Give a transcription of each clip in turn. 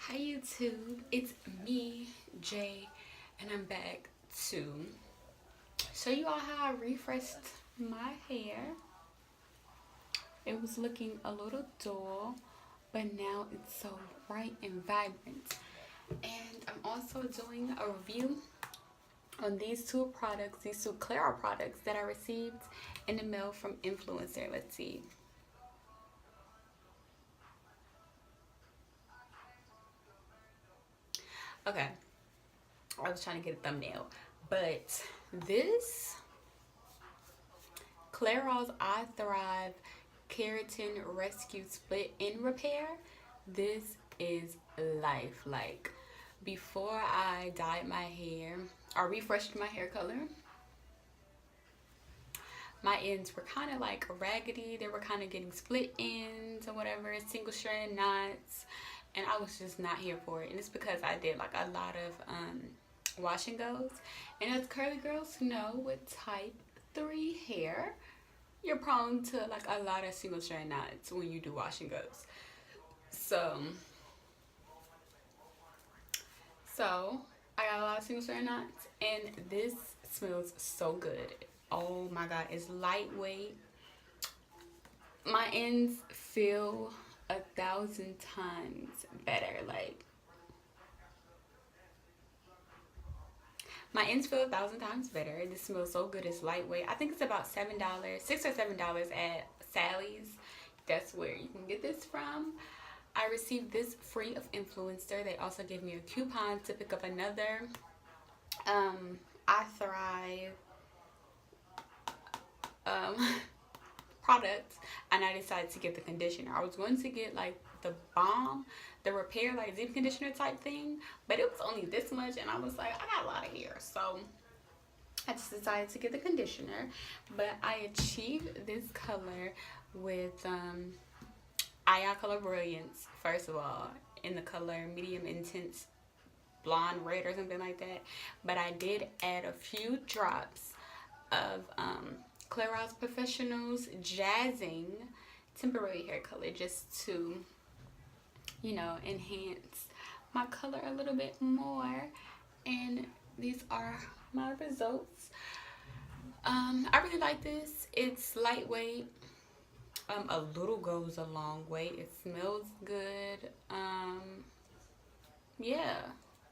Hi YouTube, it's me, Jay, and I'm back to show you all how I refreshed my hair. It was looking a little dull, but now it's so bright and vibrant. And I'm also doing a review on these two products, these two Clairol products that I received in the mail from Influencer. Let's see. Okay, I was trying to get a thumbnail, but this Clairol's iThrive Keratin Rescue Split In Repair, this is life. Like, before I dyed my hair or refreshed my hair color, my ends were kind of like raggedy. They were kind of getting split ends or whatever, single strand knots, and I was just not here for it. And it's because I did like a lot of wash and goes, and as curly girls who know, with type 3 hair, you're prone to like a lot of single strand knots when you do wash and goes. So I got a lot of single strand knots, and this smells so good. Oh my god, it's lightweight. My ends feel 1,000 times better. Like, my ends feel 1,000 times better. This smells so good. It's lightweight. I think it's about $7, $6 or $7 at Sally's. That's where you can get this from. I received this free of Influenster. They also gave me a coupon to pick up another iThrive product, and I decided to get the conditioner. I was going to get like the balm, the repair, like deep conditioner type thing, but it was only this much, and I was like, I got a lot of hair, so I just decided to get the conditioner. But I achieved this color with Eye Color Brilliance, first of all, in the color medium intense blonde red or something like that. But I did add a few drops of Clairol Professional's Jazzing temporary hair color, just to, you know, enhance my color a little bit more. And these are my results. I really like this. It's lightweight. A little goes a long way. It smells good. Yeah,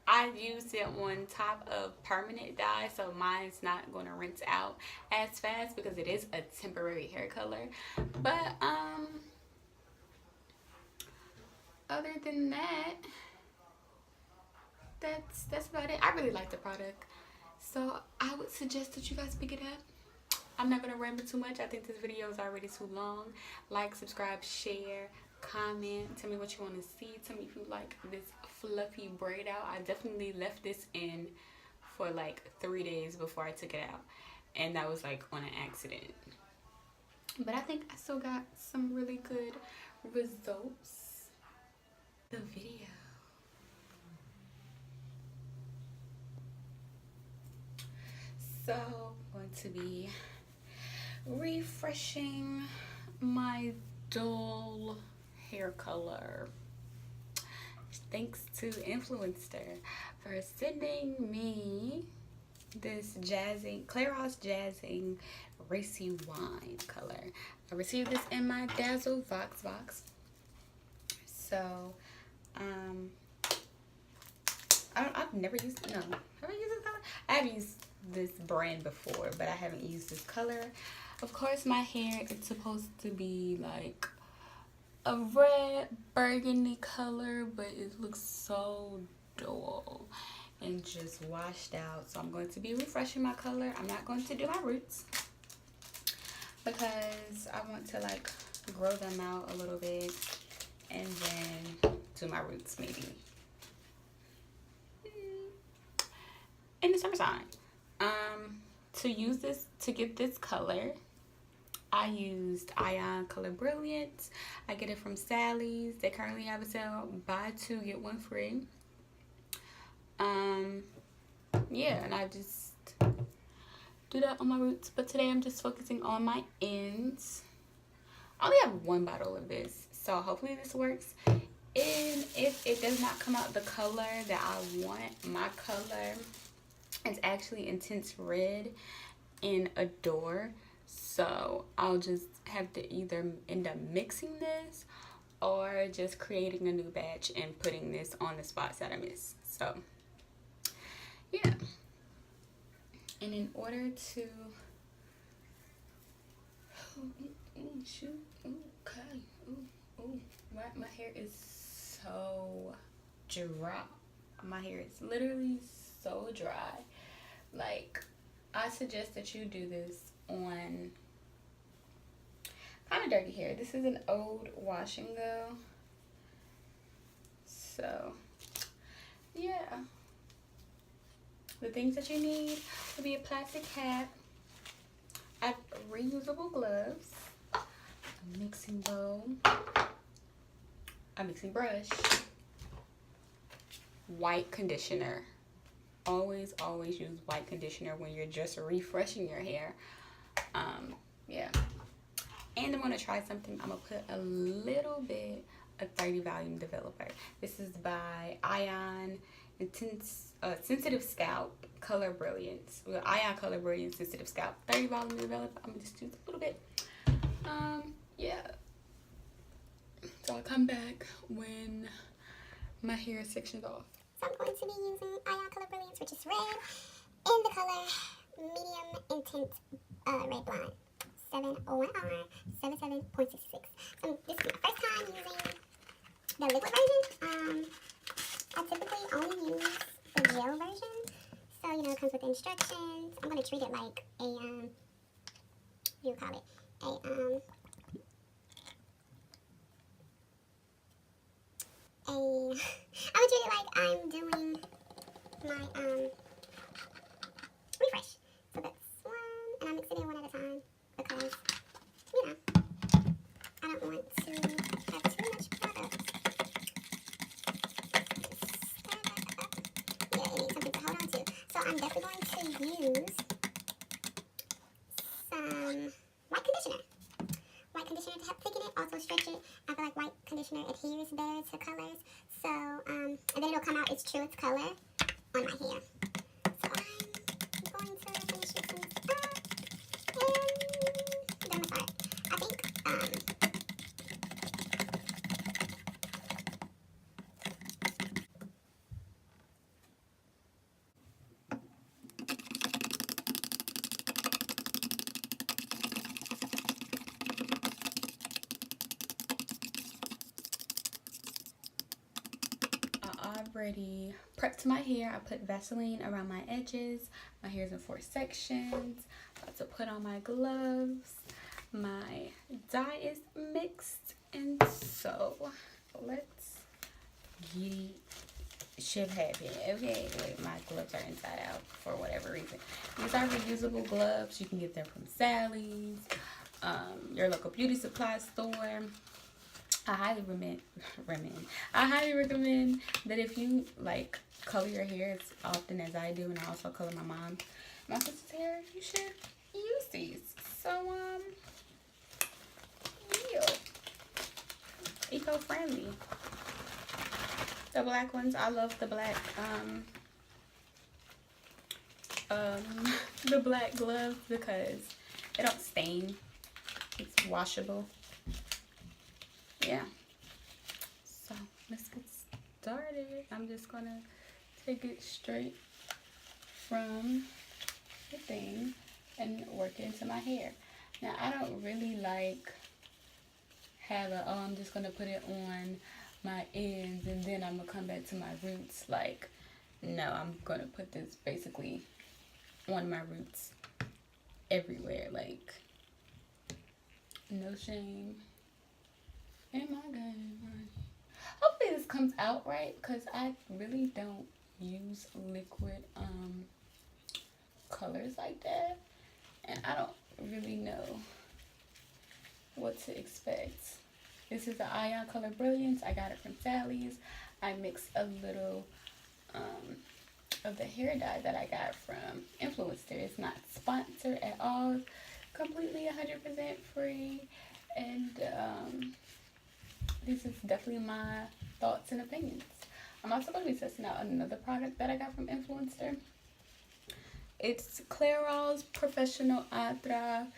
I used it on top of permanent dye, so mine's not going to rinse out as fast because it is a temporary hair color. But other than that, that's about it. I really like the product, so I would suggest that you guys pick it up. I'm not going to ramble too much. I think this video is already too long. Like, subscribe, share, comment. Tell me what you want to see. Tell me if you like this fluffy braid out. I definitely left this in for like 3 days before I took it out, and that was like on an accident. But I think I still got some really good results. The video. So I'm going to be refreshing my dull hair color. Thanks to Influencer for sending me this Clairol's Jazzing Racy Wine color. I received this in my Dazzle VoxBox. So I've never used have I used this color? I have used this brand before, but I haven't used this color. Of course, my hair is supposed to be like a red burgundy color, but it looks so dull and just washed out. So I'm going to be refreshing my color. I'm not going to do my roots because I want to like grow them out a little bit and then do my roots maybe in the summertime. To get this color, I used Eye Color Brilliance. I get it from Sally's. They currently have a sale, buy 2 get 1 free. Yeah, and I just do that on my roots. But today I'm just focusing on my ends. I only have 1 bottle of this, so hopefully this works. And if it does not come out the color that I want, my color is actually intense red in Adore. So I'll just have to either end up mixing this or just creating a new batch and putting this on the spots that I missed. So yeah. And in order to shoot, okay, my hair is so dry. My hair is literally so dry. Like, I suggest that you do this on kind of dirty hair. This is an old wash and go. So yeah, the things that you need will be a plastic hat, reusable gloves, a mixing bowl, a mixing brush, white conditioner. Always use white conditioner when you're just refreshing your hair. Yeah. And I'm gonna try something. I'm gonna put a little bit of 30 Volume Developer. This is by Ion Intense Sensitive Scalp Color Brilliance. Well, Ion Color Brilliance Sensitive Scalp 30 Volume Developer. I'm gonna just use a little bit. Yeah. So I'll come back when my hair is sectioned off. So I'm going to be using Ion Color Brilliance, which is red, in the color Medium Intense Red Blonde. 701R 77.66. So this is my first time using the liquid version. I typically only use the gel version. So, you know, it comes with instructions. I'm going to treat it like a, what do you call it? I would treat it like I'm doing my, refresh. So that's one, and I mix it in one at a time because, you know, I don't want to have too much product. Yeah, it needs something to hold on to. So I'm definitely going to use some white conditioner. White conditioner to help thicken it, also stretch it. I feel like white conditioner adheres better to colors. So, and then it'll come out its true color on my hair. So I'm going to finish mixing this up and then start. I think, Already prepped my hair. I put Vaseline around my edges. My hair is in 4 sections. About to put on my gloves. My dye is mixed, and so let's get shit happen. Okay, wait, my gloves are inside out for whatever reason. These are reusable gloves. You can get them from Sally's, your local beauty supply store. I highly recommend that if you like color your hair as often as I do, and I also color my sister's hair, you should use these. So yeah, eco-friendly. The black ones, I love the black the black gloves because it don't stain. It's washable. Yeah, so let's get started. I'm just gonna take it straight from the thing and work it into my hair. Now, I don't really like have a, oh, I'm just gonna put it on my ends and then I'm gonna come back to my roots. Like, no, I'm gonna put this basically on my roots everywhere. Like, no shame. Am I good? Hopefully this comes out right, because I really don't use liquid colors like that, and I don't really know what to expect. This is the Ion Color Brilliance. I got it from Sally's. I mixed a little of the hair dye that I got from Influenster. It's not sponsored at all. Completely 100% free. And this is definitely my thoughts and opinions. I'm also going to be testing out another product that I got from Influenster. It's Clairol's Professional iThrive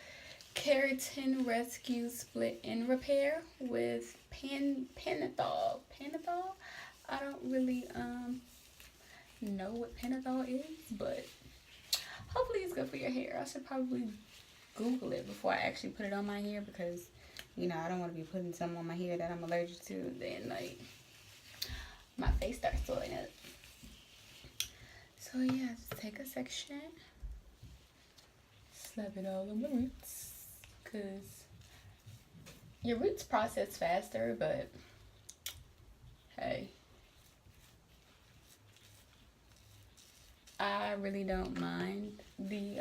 Keratin Rescue Split and Repair with Panathol. Panathol? I don't really know what Panathol is, but hopefully it's good for your hair. I should probably Google it before I actually put it on my hair, because, you know, I don't want to be putting something on my hair that I'm allergic to, then, like, my face starts swelling up. So, yeah, just take a section, slap it all on the roots, because your roots process faster, but, hey, I really don't mind the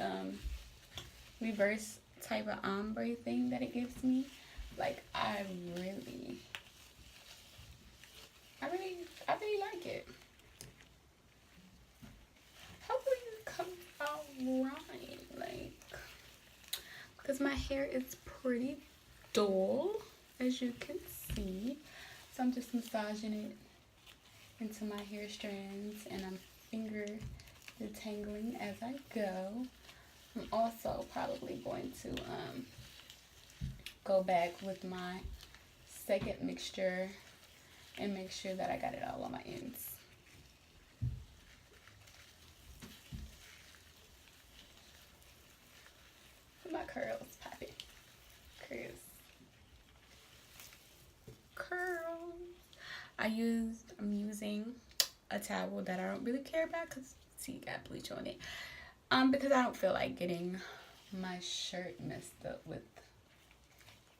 reverse type of ombre thing that it gives me. Like, I really like it. Hopefully it comes out right, like, because my hair is pretty dull, as you can see. So I'm just massaging it into my hair strands, and I'm finger detangling as I go. I'm also probably going to go back with my second mixture and make sure that I got it all on my ends. My curls popping. Curls. I'm using a towel that I don't really care about, because see, it got bleach on it. Because I don't feel like getting my shirt messed up with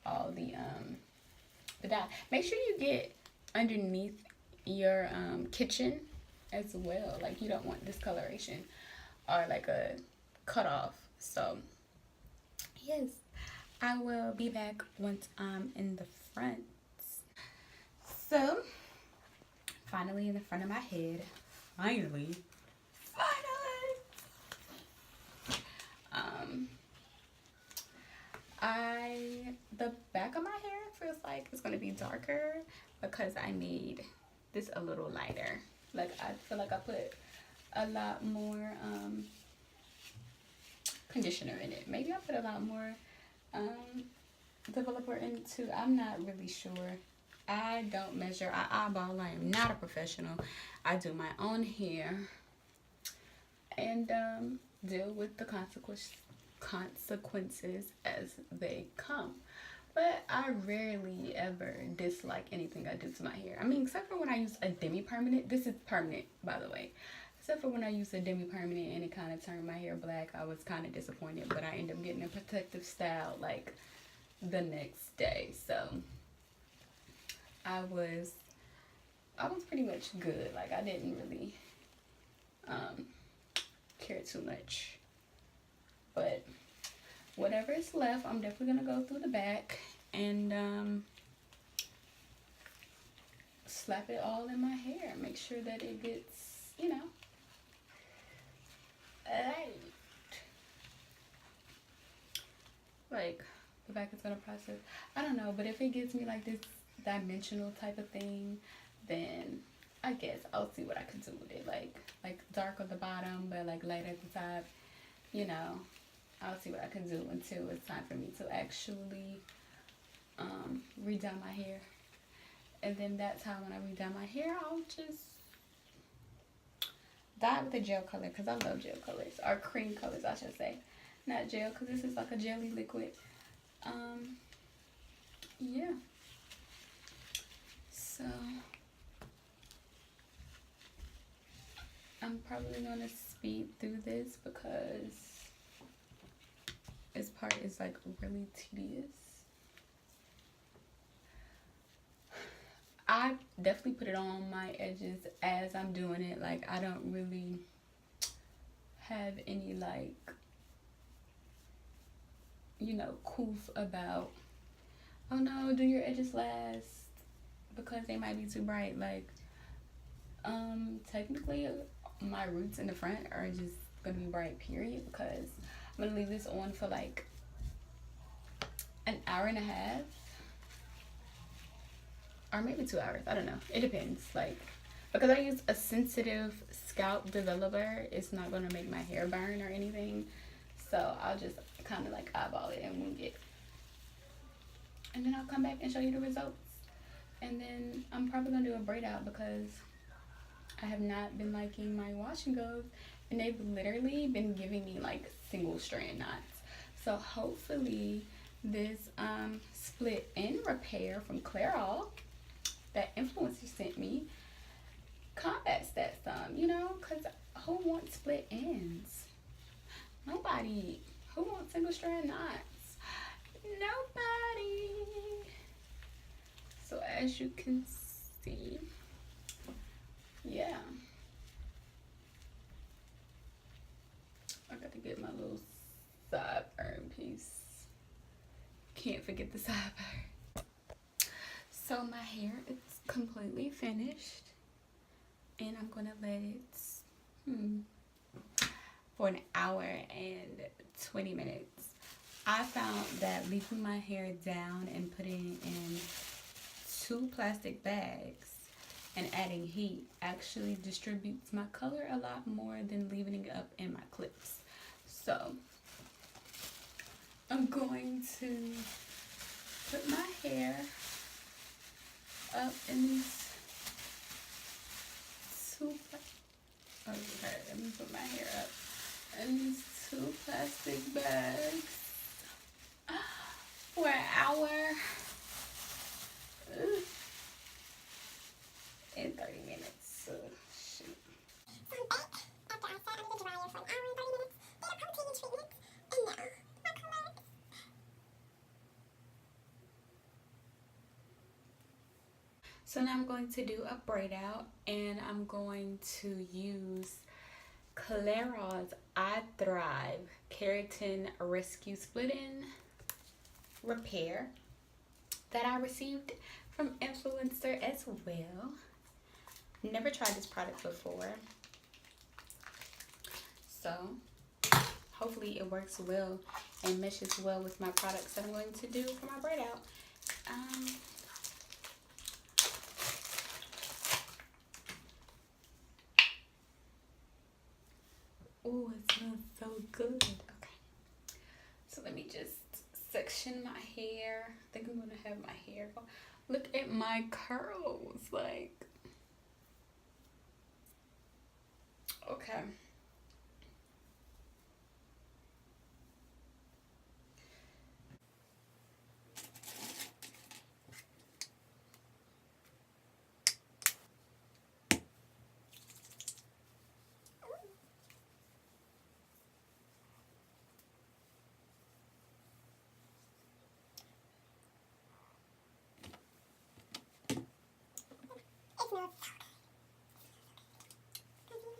all the dye. Make sure you get underneath your kitchen as well. Like, you don't want discoloration or like a cutoff. So yes, I will be back once I'm in the front. So finally in the front of my head. Finally. The back of my hair feels like it's gonna be darker because I made this a little lighter. Like, I feel like I put a lot more conditioner in it. Maybe I put a lot more developer into. I'm not really sure. I don't measure. I eyeball. I am not a professional. I do my own hair and deal with the consequences as they come. But I rarely ever dislike anything I do to my hair. I mean, except for when I use a demi-permanent. This is permanent, by the way. Except for when I used a demi-permanent and it kind of turned my hair black. I was kind of disappointed, but I ended up getting a protective style like the next day. So I was pretty much good. Like, I didn't really care too much. But whatever is left, I'm definitely gonna go through the back and slap it all in my hair. Make sure that it gets, you know, right. Like, the back is gonna process. I don't know, but if it gives me like this dimensional type of thing, then I guess I'll see what I can do with it. Like dark on the bottom, but like light at the top. You know, I'll see what I can do until it's time for me to actually redye my hair. And then that's how, when I redye my hair, I'll just dye it with a gel color, because I love gel colors, or cream colors I should say, not gel, because this is like a jelly liquid. Yeah, so I'm probably going to speed through this because this part is like really tedious. I definitely put it on my edges as I'm doing it. Like, I don't really have any, like, you know, coof about, oh no, do your edges last because they might be too bright. Like, technically my roots in the front are just gonna be bright, period, because I'm gonna leave this on for like an hour and a half. or maybe 2 hours. I don't know. It depends. Like, because I use a sensitive scalp developer, it's not going to make my hair burn or anything. So I'll just kind of like eyeball it and wing it. And then I'll come back and show you the results. And then I'm probably going to do a braid out because I have not been liking my wash and goes. And they've literally been giving me like single strand knots. So hopefully this split end repair from Clairol that influencer sent me combats that some, you know, because who wants split ends? Nobody. Who wants single strand knots? Nobody. So as you can see, yeah, I got to get my little sideburn piece. Can't forget the sideburn. So my hair is completely finished, and I'm gonna let it for an hour and 20 minutes. I found that leaving my hair down and putting it in 2 plastic bags and adding heat actually distributes my color a lot more than leaving it up in my clips. So I'm going to put my hair up in these 2 okay, let me put my hair up in these 2 plastic bags for an hour in 30 minutes. Shoot. So I'm back after I sat under the dryer for an hour and 30 minutes, did a protein treatment, and now my color. So now I'm going to do a braid out, and I'm going to use Clairol's iThrive Keratin Rescue Split-In Repair that I received from influencer as well. Never tried this product before, so hopefully it works well and meshes well with my products that I'm going to do for my braid out. Oh, it smells so good. Okay, so let me just section my hair. I think I'm gonna have my hair go. Look at my curls, like, okay. It smells so good. Curls, come in.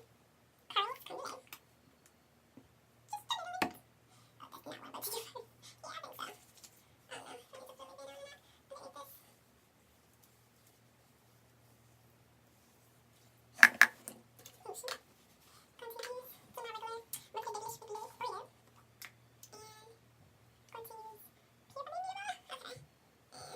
Just a little bit. Oh, that's not what I'm about to do. Yeah, I think so. I don't know. Let me just put a bit on that. Look at this. Oops. Continues to my regular liquid dish with little Oreo. And continues pure vanilla. Okay. And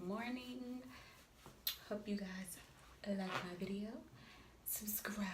the morning. Hope you guys like my video. Subscribe